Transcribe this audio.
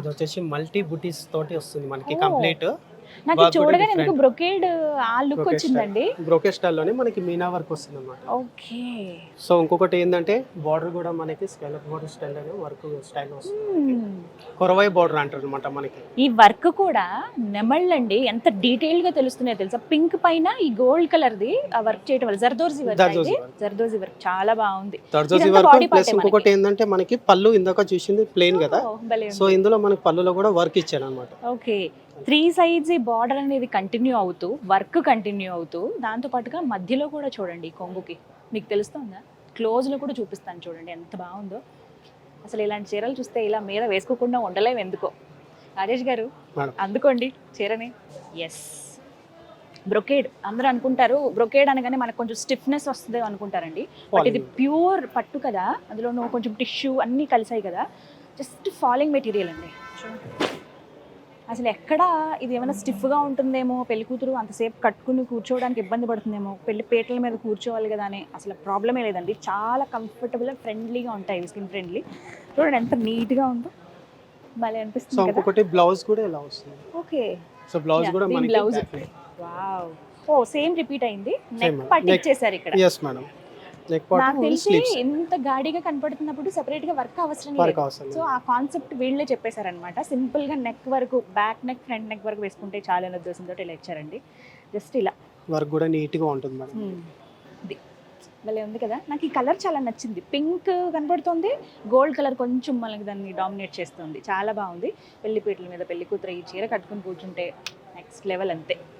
ఇది వచ్చేసి మల్టీ బుటీస్ తోటి వస్తుంది మనకి ఓ. కంప్లీట్. నాకు ఇది చూడగానే ఎందుకు బ్రొకేడ్ ఆ లుక్ వచ్చిందండి. బ్రోకెట్ స్టైల్ లోనే మనకి మీనా వర్క్ వస్తుంది అన్నమాట. ఓకే. సో ఇంకొకటి ఏంటంటే బార్డర్ కూడా మనకి స్కేలప్ బార్డర్ స్టైల్ అనే వర్క్ స్టైల్ వస్తుంది. కొరవై బార్డర్ అంటారు అనమాట మనకి. ఈ వర్క్ కూడా నెమళ్ళండి ఎంత డీటెయిల్ గా తెలుస్తున్నాయో తెలుసా. పింక్ పైన ఈ గోల్డ్ కలర్ ది ఆ వర్క్ చేయడం వల్ల జర్దోజీ వర్క్. జర్దోజీ వర్క్ చాలా బాగుంది. జర్దోజీ వర్క్ ప్లస్ ఇంకొకటి ఏంటంటే మనకి పళ్ళు ఇందాక చూసింది ప్లెయిన్ కదా, సో ఇందులో మనకి పళ్ళులో కూడా వర్క్ ఇచ్చాను అనమాట. ఓకే. 3 sides ఈ బార్డర్ అనేది కంటిన్యూ అవుతూ వర్క్ కంటిన్యూ అవుతూ దాంతో పాటుగా మధ్యలో కూడా చూడండి ఈ కొంగుకి మీకు తెలుస్తుందా, క్లోజ్ లో కూడా చూపిస్తాను చూడండి ఎంత బాగుందో. అసలు ఇలాంటి చీరలు చూస్తే ఇలా మీద వేసుకోకుండా ఉండలేము ఎందుకో. రాజేష్ గారు అందుకోండి చీరని. ఎస్, బ్రొకేడ్ అందరూ అనుకుంటారు బ్రొకేడ్ అనగానే మనకు కొంచెం స్టిఫ్నెస్ వస్తుంది అనుకుంటారండి. బట్ ఇది ప్యూర్ పట్టు కదా, అందులో కొంచెం టిష్యూ అన్నీ కలిసాయి కదా, జస్ట్ ఫాలింగ్ మెటీరియల్ అండి. అసలు ఎక్కడ ఇది ఏమైనా స్టిఫ్గా ఉంటుందేమో, పెళ్లి కూతురు అంతసేపు కట్టుకుని కూర్చోవడానికి ఇబ్బంది పడుతుందేమో, పెళ్లి పీటల మీద కూర్చోవాలి కదా అని అసలు ప్రాబ్లమే లేదండి. చాలా కంఫర్టబుల్ అండ్ ఫ్రెండ్లీగా ఉంటాయి, స్కిన్ ఫ్రెండ్లీ. చూడండి ఎంత నీట్గా ఉందో, భలే అనిపిస్తుంది కదా. ఇంకొకటి బ్లౌజ్ కూడా ఇలా వస్తుంది. ఓకే. సో బ్లౌజ్ కూడా మనకి బ్లౌజ్ వావ్. ఓ సేమ్ రిపీట్ అయింది. నెక్ పట్టించేశారు ఇక్కడ. yes madam. నెక్ పార్ట్ నాకు తెలిసి ఎంత గాడిగా కనపడుతున్నప్పుడు సెపరేట్ గా వర్క్ అవసరం లేదు. సో ఆ కాన్సెప్ట్ వీళ్ళే చెప్పేశారనమాట. సింపుల్ గా నెక్ వరకు, బ్యాక్ నెక్ ఫ్రంట్ నెక్ వరకు వేసుకుంటే చాలా అనే ఉద్దేశంతో ఇలా ఇచ్చారండి. జస్ట్ ఇలా వర్క్ కూడా నీట్ గా ఉంటుంది మేడం. ఇది భలే ఉంది కదా. నాకు ఈ కలర్ చాలా నచ్చింది. పింక్ కనపడుతుంది, గోల్డ్ కలర్ కొంచెం మనకి దాన్ని డామినేట్ చేస్తుంది. చాలా బాగుంది. పెళ్లి పీటల మీద పెళ్లి కూతురు ఈ చీర కట్టుకుని కూర్చుంటే నెక్స్ట్ లెవెల్ అంతే.